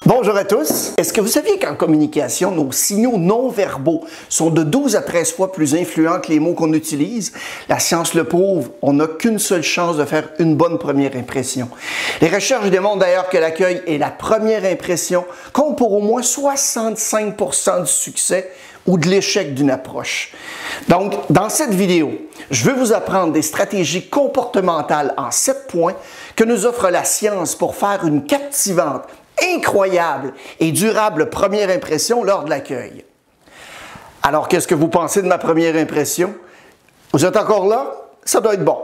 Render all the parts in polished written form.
Bonjour à tous. Est-ce que vous saviez qu'en communication, nos signaux non-verbaux sont de 12 à 13 fois plus influents que les mots qu'on utilise? La science le prouve, on n'a qu'une seule chance de faire une bonne première impression. Les recherches démontrent d'ailleurs que l'accueil et la première impression comptent pour au moins 65% du succès ou de l'échec d'une approche. Donc, dans cette vidéo, je veux vous apprendre des stratégies comportementales en 7 points que nous offre la science pour faire une captivante, incroyable et durable première impression lors de l'accueil. Alors, qu'est-ce que vous pensez de ma première impression? Vous êtes encore là? Ça doit être bon.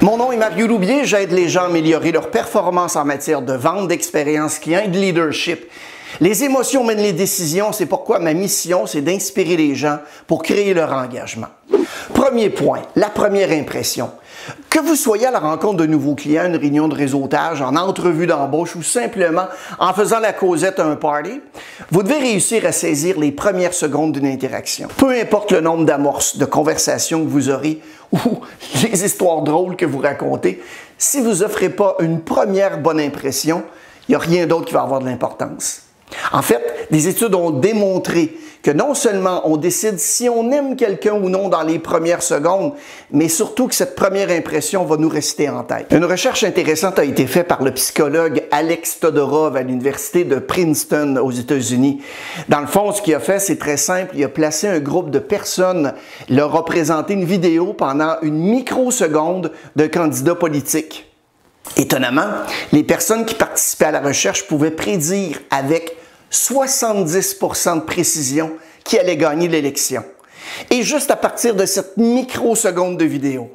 Mon nom est Mario Loubier, j'aide les gens à améliorer leur performance en matière de vente, d'expérience client et de leadership. Les émotions mènent les décisions, c'est pourquoi ma mission, c'est d'inspirer les gens pour créer leur engagement. Premier point, la première impression. Que vous soyez à la rencontre de nouveaux clients, une réunion de réseautage, en entrevue d'embauche ou simplement en faisant la causette à un party, vous devez réussir à saisir les premières secondes d'une interaction. Peu importe le nombre d'amorces, de conversations que vous aurez ou les histoires drôles que vous racontez, si vous n'offrez pas une première bonne impression, il n'y a rien d'autre qui va avoir de l'importance. En fait, des études ont démontré que non seulement on décide si on aime quelqu'un ou non dans les premières secondes, mais surtout que cette première impression va nous rester en tête. Une recherche intéressante a été faite par le psychologue Alex Todorov à l'université de Princeton aux États-Unis. Dans le fond, ce qu'il a fait, c'est très simple. Il a placé un groupe de personnes, leur a présenté une vidéo pendant une microseconde d'un candidat politique. Étonnamment, les personnes qui participaient à la recherche pouvaient prédire avec 70% de précision qui allait gagner l'élection. Et juste à partir de cette microseconde de vidéo,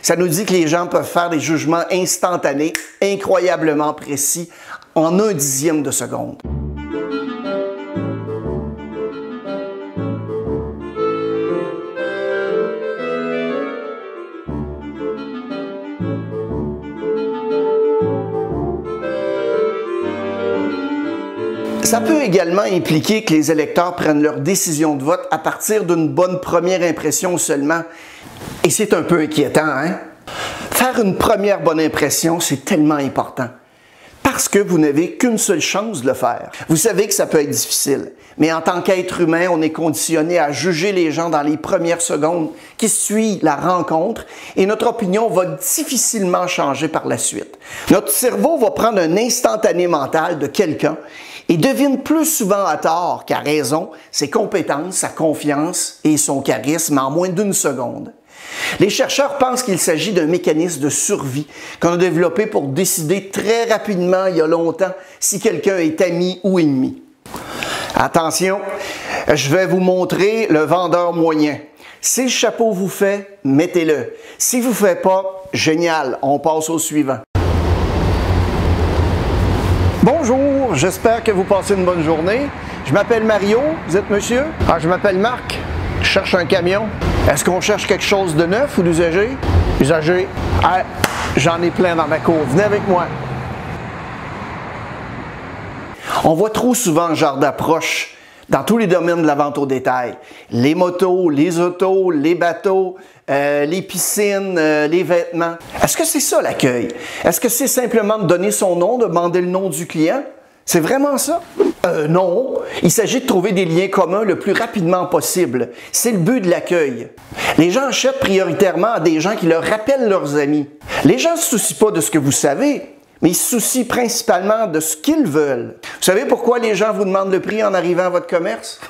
ça nous dit que les gens peuvent faire des jugements instantanés, incroyablement précis, en 1/10 de seconde. Ça peut également impliquer que les électeurs prennent leur décision de vote à partir d'une bonne première impression seulement. Et c'est un peu inquiétant, hein? Faire une première bonne impression, c'est tellement important. Parce que vous n'avez qu'une seule chance de le faire. Vous savez que ça peut être difficile, mais en tant qu'être humain, on est conditionné à juger les gens dans les premières secondes qui suivent la rencontre et notre opinion va difficilement changer par la suite. Notre cerveau va prendre un instantané mental de quelqu'un et devine plus souvent à tort qu'à raison ses compétences, sa confiance et son charisme en moins d'une seconde. Les chercheurs pensent qu'il s'agit d'un mécanisme de survie qu'on a développé pour décider très rapidement, il y a longtemps, si quelqu'un est ami ou ennemi. Attention, je vais vous montrer le vendeur moyen. Si le chapeau vous fait, mettez-le. Si vous ne fait pas, génial, on passe au suivant. Bonjour, j'espère que vous passez une bonne journée. Je m'appelle Mario, vous êtes monsieur? Ah, je m'appelle Marc, je cherche un camion. Est-ce qu'on cherche quelque chose de neuf ou d'usagé? Usagé? Ah, j'en ai plein dans ma cour, venez avec moi. On voit trop souvent ce genre d'approche dans tous les domaines de la vente au détail. Les motos, les autos, les bateaux, les piscines, les vêtements. Est-ce que c'est ça l'accueil? Est-ce que c'est simplement de donner son nom, de demander le nom du client? C'est vraiment ça? Non. Il s'agit de trouver des liens communs le plus rapidement possible. C'est le but de l'accueil. Les gens achètent prioritairement à des gens qui leur rappellent leurs amis. Les gens ne se soucient pas de ce que vous savez, mais ils se soucient principalement de ce qu'ils veulent. Vous savez pourquoi les gens vous demandent le prix en arrivant à votre commerce?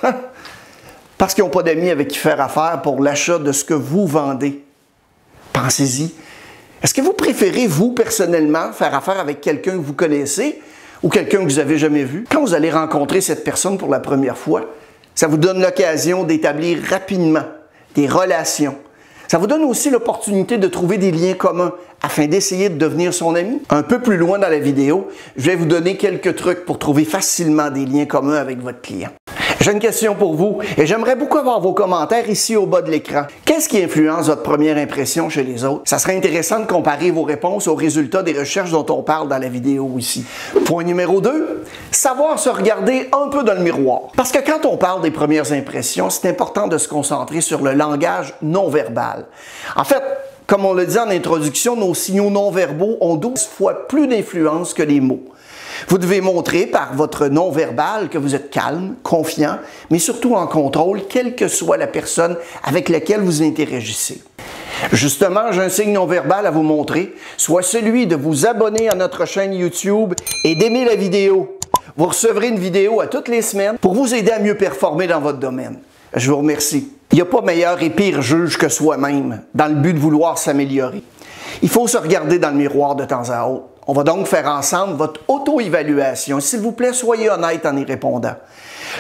Parce qu'ils n'ont pas d'amis avec qui faire affaire pour l'achat de ce que vous vendez. Pensez-y. Est-ce que vous préférez, vous, personnellement, faire affaire avec quelqu'un que vous connaissez ou quelqu'un que vous n'avez jamais vu? Quand vous allez rencontrer cette personne pour la première fois, ça vous donne l'occasion d'établir rapidement des relations. Ça vous donne aussi l'opportunité de trouver des liens communs afin d'essayer de devenir son ami. Un peu plus loin dans la vidéo, je vais vous donner quelques trucs pour trouver facilement des liens communs avec votre client. J'ai une question pour vous et j'aimerais beaucoup avoir vos commentaires ici au bas de l'écran. Qu'est-ce qui influence votre première impression chez les autres? Ça serait intéressant de comparer vos réponses aux résultats des recherches dont on parle dans la vidéo ici. Point numéro 2, savoir se regarder un peu dans le miroir. Parce que quand on parle des premières impressions, c'est important de se concentrer sur le langage non verbal. En fait, Comme on le dit en introduction, nos signaux non-verbaux ont 12 fois plus d'influence que les mots. Vous devez montrer par votre non-verbal que vous êtes calme, confiant, mais surtout en contrôle, quelle que soit la personne avec laquelle vous interagissez. Justement, j'ai un signe non-verbal à vous montrer, soit celui de vous abonner à notre chaîne YouTube et d'aimer la vidéo. Vous recevrez une vidéo à toutes les semaines pour vous aider à mieux performer dans votre domaine. Je vous remercie. Il n'y a pas meilleur et pire juge que soi-même dans le but de vouloir s'améliorer. Il faut se regarder dans le miroir de temps à autre. On va donc faire ensemble votre auto-évaluation. S'il vous plaît, soyez honnête en y répondant.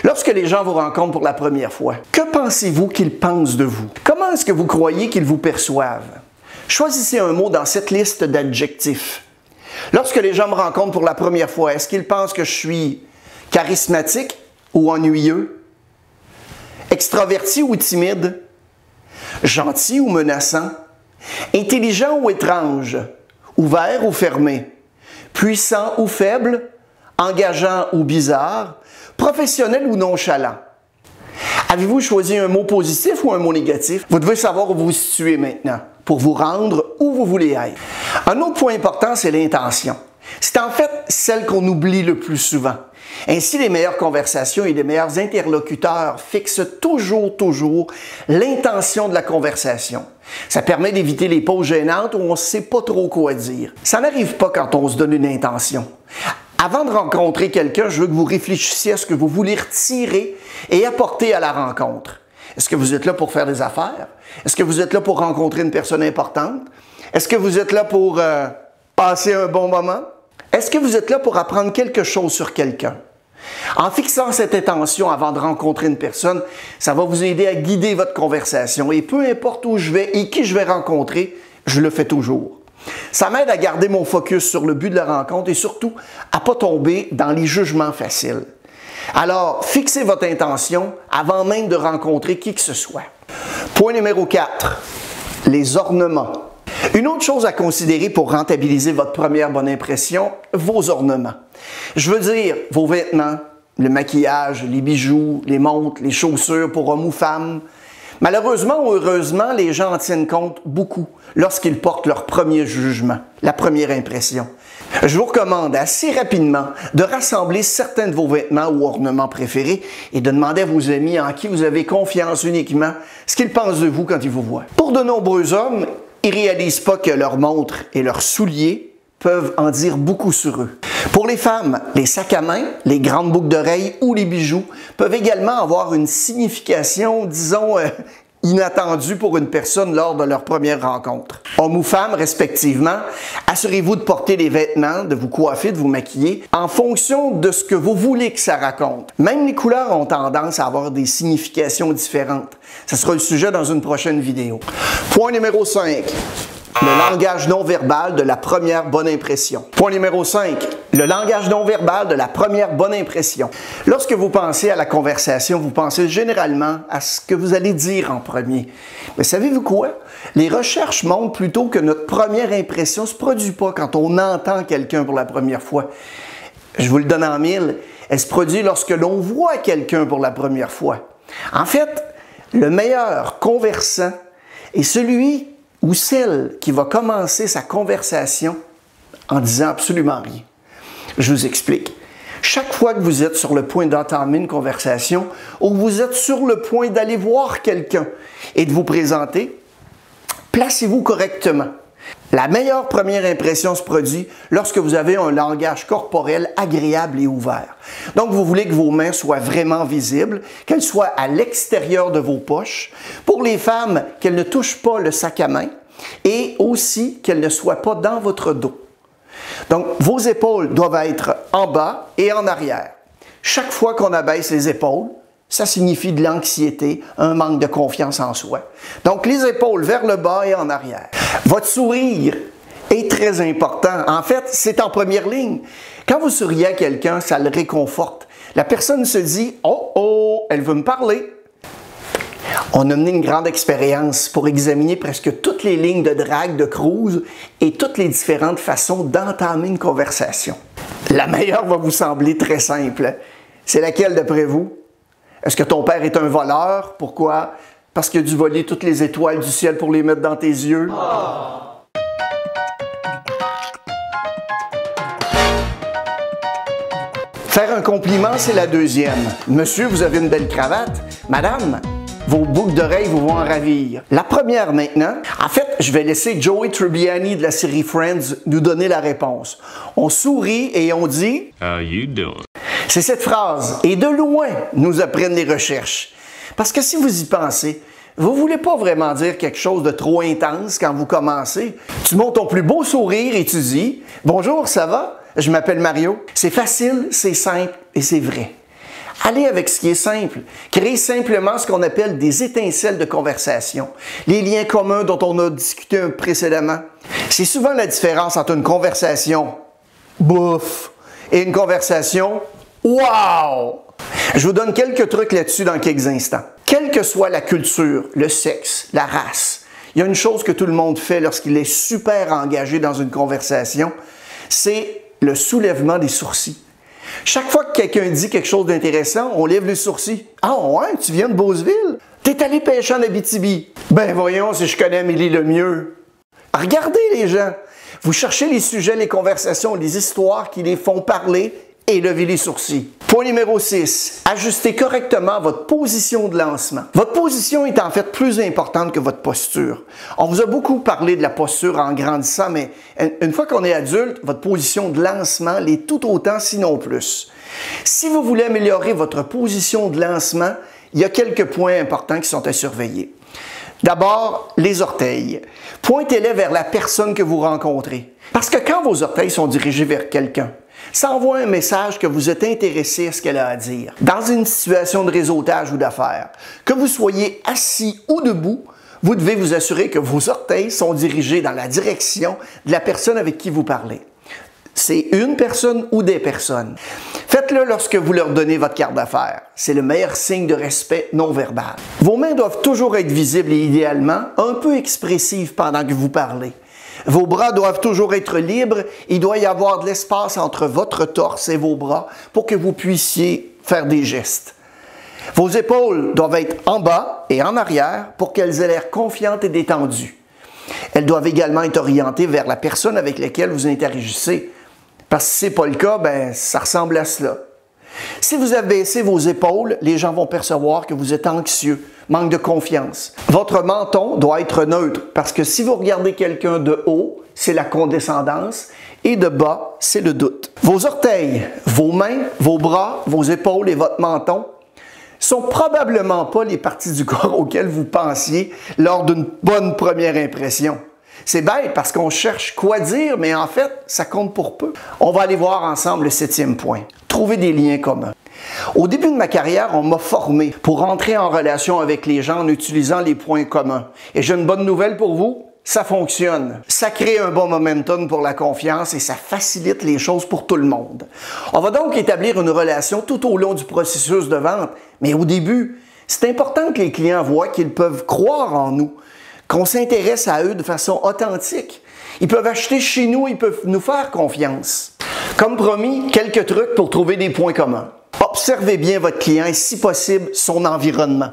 Lorsque les gens vous rencontrent pour la première fois, que pensez-vous qu'ils pensent de vous? Comment est-ce que vous croyez qu'ils vous perçoivent? Choisissez un mot dans cette liste d'adjectifs. Lorsque les gens me rencontrent pour la première fois, est-ce qu'ils pensent que je suis charismatique ou ennuyeux? Extraverti ou timide? Gentil ou menaçant? Intelligent ou étrange? Ouvert ou fermé? Puissant ou faible? Engageant ou bizarre? Professionnel ou nonchalant? Avez-vous choisi un mot positif ou un mot négatif? Vous devez savoir où vous vous situez maintenant pour vous rendre où vous voulez être. Un autre point important, c'est l'intention. C'est en fait celle qu'on oublie le plus souvent. Ainsi, les meilleures conversations et les meilleurs interlocuteurs fixent toujours l'intention de la conversation. Ça permet d'éviter les pauses gênantes où on ne sait pas trop quoi dire. Ça n'arrive pas quand on se donne une intention. Avant de rencontrer quelqu'un, je veux que vous réfléchissiez à ce que vous voulez retirer et apporter à la rencontre. Est-ce que vous êtes là pour faire des affaires? Est-ce que vous êtes là pour rencontrer une personne importante? Est-ce que vous êtes là pour passer un bon moment? Est-ce que vous êtes là pour apprendre quelque chose sur quelqu'un? En fixant cette intention avant de rencontrer une personne, ça va vous aider à guider votre conversation. Et peu importe où je vais et qui je vais rencontrer, je le fais toujours. Ça m'aide à garder mon focus sur le but de la rencontre et surtout à ne pas tomber dans les jugements faciles. Alors, fixez votre intention avant même de rencontrer qui que ce soit. Point numéro 4, les ornements. Une autre chose à considérer pour rentabiliser votre première bonne impression, vos ornements. Je veux dire, vos vêtements, le maquillage, les bijoux, les montres, les chaussures pour hommes ou femmes. Malheureusement ou heureusement, les gens en tiennent compte beaucoup lorsqu'ils portent leur premier jugement, la première impression. Je vous recommande assez rapidement de rassembler certains de vos vêtements ou ornements préférés et de demander à vos amis en qui vous avez confiance uniquement ce qu'ils pensent de vous quand ils vous voient. Pour de nombreux hommes, ils ne réalisent pas que leurs montres et leurs souliers peuvent en dire beaucoup sur eux. Pour les femmes, les sacs à main, les grandes boucles d'oreilles ou les bijoux peuvent également avoir une signification, disons, inattendue pour une personne lors de leur première rencontre. Hommes ou femmes, respectivement, assurez-vous de porter les vêtements, de vous coiffer, de vous maquiller en fonction de ce que vous voulez que ça raconte. Même les couleurs ont tendance à avoir des significations différentes. Ce sera le sujet dans une prochaine vidéo. Point numéro 5. Le langage non-verbal de la première bonne impression. Point numéro 5. Le langage non-verbal de la première bonne impression. Lorsque vous pensez à la conversation, vous pensez généralement à ce que vous allez dire en premier. Mais savez-vous quoi? Les recherches montrent plutôt que notre première impression ne se produit pas quand on entend quelqu'un pour la première fois. Je vous le donne en mille. Elle se produit lorsque l'on voit quelqu'un pour la première fois. En fait, le meilleur conversant est celui ou celle qui va commencer sa conversation en disant absolument rien. Je vous explique. Chaque fois que vous êtes sur le point d'entamer une conversation ou vous êtes sur le point d'aller voir quelqu'un et de vous présenter, placez-vous correctement. La meilleure première impression se produit lorsque vous avez un langage corporel agréable et ouvert. Donc, vous voulez que vos mains soient vraiment visibles, qu'elles soient à l'extérieur de vos poches. Pour les femmes, qu'elles ne touchent pas le sac à main et aussi qu'elles ne soient pas dans votre dos. Donc, vos épaules doivent être en bas et en arrière. Chaque fois qu'on abaisse les épaules, ça signifie de l'anxiété, un manque de confiance en soi. Donc, les épaules vers le bas et en arrière. Votre sourire est très important. En fait, c'est en première ligne. Quand vous souriez à quelqu'un, ça le réconforte. La personne se dit « Oh, oh, elle veut me parler ». On a mené une grande expérience pour examiner presque toutes les lignes de drague, de cruise et toutes les différentes façons d'entamer une conversation. La meilleure va vous sembler très simple. C'est laquelle d'après vous? Est-ce que ton père est un voleur? Pourquoi? parce qu'il a dû voler toutes les étoiles du ciel pour les mettre dans tes yeux. Faire un compliment, c'est la deuxième. Monsieur, vous avez une belle cravate. Madame, vos boucles d'oreilles vous vont en ravir. La première maintenant, en fait, je vais laisser Joey Tribbiani de la série Friends nous donner la réponse. On sourit et on dit « How you doing? » C'est cette phrase. Et de loin, nous apprennent les recherches. Parce que si vous y pensez, vous ne voulez pas vraiment dire quelque chose de trop intense quand vous commencez. Tu montes ton plus beau sourire et tu dis « Bonjour, ça va? Je m'appelle Mario. » C'est facile, c'est simple et c'est vrai. Allez avec ce qui est simple. Créez simplement ce qu'on appelle des étincelles de conversation. Les liens communs dont on a discuté précédemment. C'est souvent la différence entre une conversation « bouf » et une conversation « wow ». Je vous donne quelques trucs là-dessus dans quelques instants. Quelle que soit la culture, le sexe, la race, il y a une chose que tout le monde fait lorsqu'il est super engagé dans une conversation, c'est le soulèvement des sourcils. Chaque fois que quelqu'un dit quelque chose d'intéressant, on lève les sourcils. « Ah ouais, tu viens de Beauceville? T'es allé pêcher en Abitibi? » Ben voyons si je connais Amélie Lemieux. Regardez les gens. Vous cherchez les sujets, les conversations, les histoires qui les font parler et levez les sourcils. Point numéro 6. Ajustez correctement votre position de lancement. Votre position est en fait plus importante que votre posture. On vous a beaucoup parlé de la posture en grandissant, mais une fois qu'on est adulte, votre position de lancement l'est tout autant, sinon plus. Si vous voulez améliorer votre position de lancement, il y a quelques points importants qui sont à surveiller. D'abord, les orteils. Pointez-les vers la personne que vous rencontrez. Parce que quand vos orteils sont dirigés vers quelqu'un, ça envoie un message que vous êtes intéressé à ce qu'elle a à dire. Dans une situation de réseautage ou d'affaires, que vous soyez assis ou debout, vous devez vous assurer que vos orteils sont dirigés dans la direction de la personne avec qui vous parlez. C'est une personne ou des personnes. Faites-le lorsque vous leur donnez votre carte d'affaires. C'est le meilleur signe de respect non verbal. Vos mains doivent toujours être visibles et idéalement un peu expressives pendant que vous parlez. Vos bras doivent toujours être libres. Il doit y avoir de l'espace entre votre torse et vos bras pour que vous puissiez faire des gestes. Vos épaules doivent être en bas et en arrière pour qu'elles aient l'air confiantes et détendues. Elles doivent également être orientées vers la personne avec laquelle vous interagissez. Parce que si ce n'est pas le cas, ça ressemble à cela. Si vous abaissez vos épaules, les gens vont percevoir que vous êtes anxieux, manque de confiance. Votre menton doit être neutre parce que si vous regardez quelqu'un de haut, c'est la condescendance et de bas, c'est le doute. Vos orteils, vos mains, vos bras, vos épaules et votre menton sont probablement pas les parties du corps auxquelles vous pensiez lors d'une bonne première impression. C'est bête parce qu'on cherche quoi dire, mais en fait, ça compte pour peu. On va aller voir ensemble le 7e point. Trouver des liens communs. Au début de ma carrière, on m'a formé pour entrer en relation avec les gens en utilisant les points communs. Et j'ai une bonne nouvelle pour vous, ça fonctionne. Ça crée un bon momentum pour la confiance et ça facilite les choses pour tout le monde. On va donc établir une relation tout au long du processus de vente, mais au début, c'est important que les clients voient qu'ils peuvent croire en nous, qu'on s'intéresse à eux de façon authentique. Ils peuvent acheter chez nous, ils peuvent nous faire confiance. Comme promis, quelques trucs pour trouver des points communs. Observez bien votre client et, si possible, son environnement.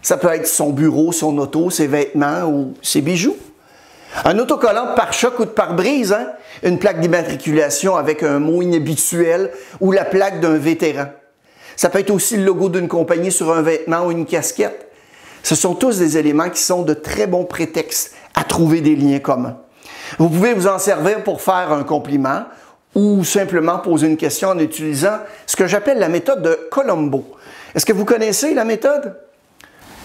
Ça peut être son bureau, son auto, ses vêtements ou ses bijoux. Un autocollant de pare-choc ou de pare-brise, hein? Une plaque d'immatriculation avec un mot inhabituel ou la plaque d'un vétéran. Ça peut être aussi le logo d'une compagnie sur un vêtement ou une casquette. Ce sont tous des éléments qui sont de très bons prétextes à trouver des liens communs. Vous pouvez vous en servir pour faire un compliment ou simplement poser une question en utilisant ce que j'appelle la méthode de Colombo. Est-ce que vous connaissez la méthode?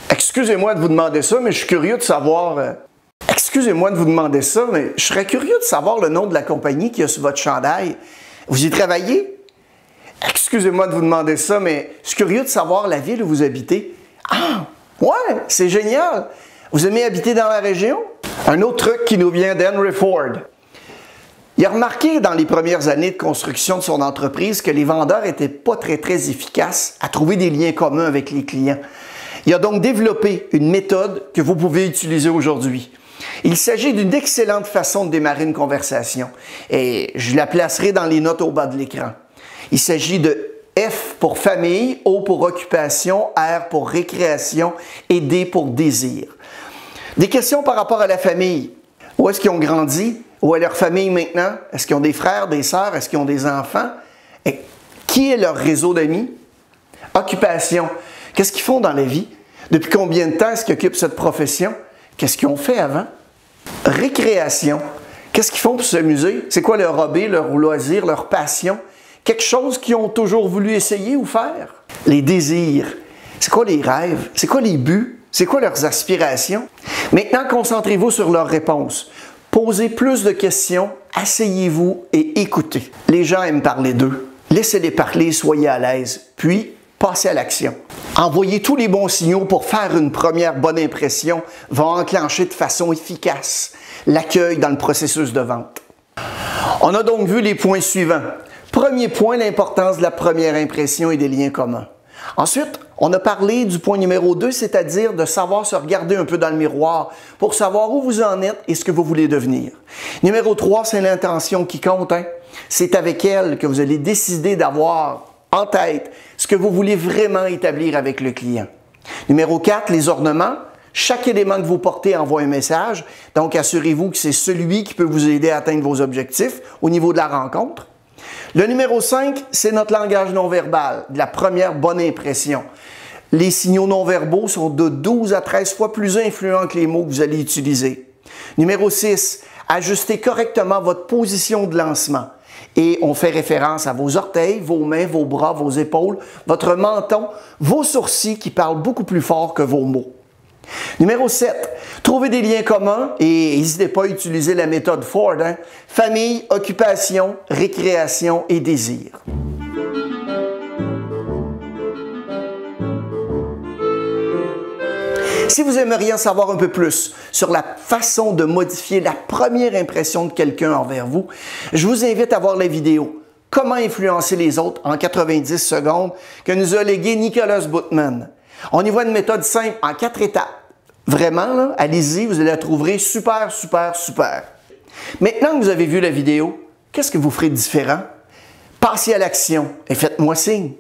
Excusez-moi de vous demander ça, mais je suis curieux de savoir... Excusez-moi de vous demander ça, mais je serais curieux de savoir le nom de la compagnie qui a sur votre chandail. Vous y travaillez? Excusez-moi de vous demander ça, mais je suis curieux de savoir la ville où vous habitez. Ah! Ouais, c'est génial! Vous aimez habiter dans la région? Un autre truc qui nous vient d'Henry Ford. Il a remarqué dans les premières années de construction de son entreprise que les vendeurs n'étaient pas très efficaces à trouver des liens communs avec les clients. Il a donc développé une méthode que vous pouvez utiliser aujourd'hui. Il s'agit d'une excellente façon de démarrer une conversation et je la placerai dans les notes au bas de l'écran. Il s'agit de F pour famille, O pour occupation, R pour récréation et D pour désir. Des questions par rapport à la famille. Où est-ce qu'ils ont grandi? Où est leur famille maintenant? Est-ce qu'ils ont des frères, des sœurs? Est-ce qu'ils ont des enfants? Et qui est leur réseau d'amis? Occupation. Qu'est-ce qu'ils font dans la vie? Depuis combien de temps est-ce qu'ils occupent cette profession? Qu'est-ce qu'ils ont fait avant? Récréation. Qu'est-ce qu'ils font pour s'amuser? C'est quoi leur hobby, leur loisir, leur passion? Quelque chose qu'ils ont toujours voulu essayer ou faire? Les désirs. C'est quoi les rêves? C'est quoi les buts? C'est quoi leurs aspirations? Maintenant, concentrez-vous sur leurs réponses. Posez plus de questions, asseyez-vous et écoutez. Les gens aiment parler d'eux. Laissez-les parler, soyez à l'aise. Puis, passez à l'action. Envoyer tous les bons signaux pour faire une première bonne impression va enclencher de façon efficace l'accueil dans le processus de vente. On a donc vu les points suivants. Premier point, l'importance de la première impression et des liens communs. Ensuite, on a parlé du point numéro 2, c'est-à-dire de savoir se regarder un peu dans le miroir pour savoir où vous en êtes et ce que vous voulez devenir. Numéro 3, c'est l'intention qui compte. C'est avec elle que vous allez décider d'avoir en tête ce que vous voulez vraiment établir avec le client. Numéro 4, les ornements. Chaque élément que vous portez envoie un message, donc assurez-vous que c'est celui qui peut vous aider à atteindre vos objectifs au niveau de la rencontre. Le numéro 5, c'est notre langage non-verbal, de la première bonne impression. Les signaux non-verbaux sont de 12 à 13 fois plus influents que les mots que vous allez utiliser. Numéro 6, ajustez correctement votre position de lancement. Et on fait référence à vos orteils, vos mains, vos bras, vos épaules, votre menton, vos sourcils qui parlent beaucoup plus fort que vos mots. Numéro 7, trouvez des liens communs et n'hésitez pas à utiliser la méthode Ford. Famille, occupation, récréation et désir. Si vous aimeriez en savoir un peu plus sur la façon de modifier la première impression de quelqu'un envers vous, je vous invite à voir la vidéo « Comment influencer les autres en 90 secondes » que nous a légué Nicholas Butman. On y voit une méthode simple en 4 étapes. Vraiment, allez-y, vous allez la trouver super, super, super. Maintenant que vous avez vu la vidéo, qu'est-ce que vous ferez de différent? Passez à l'action et faites-moi signe.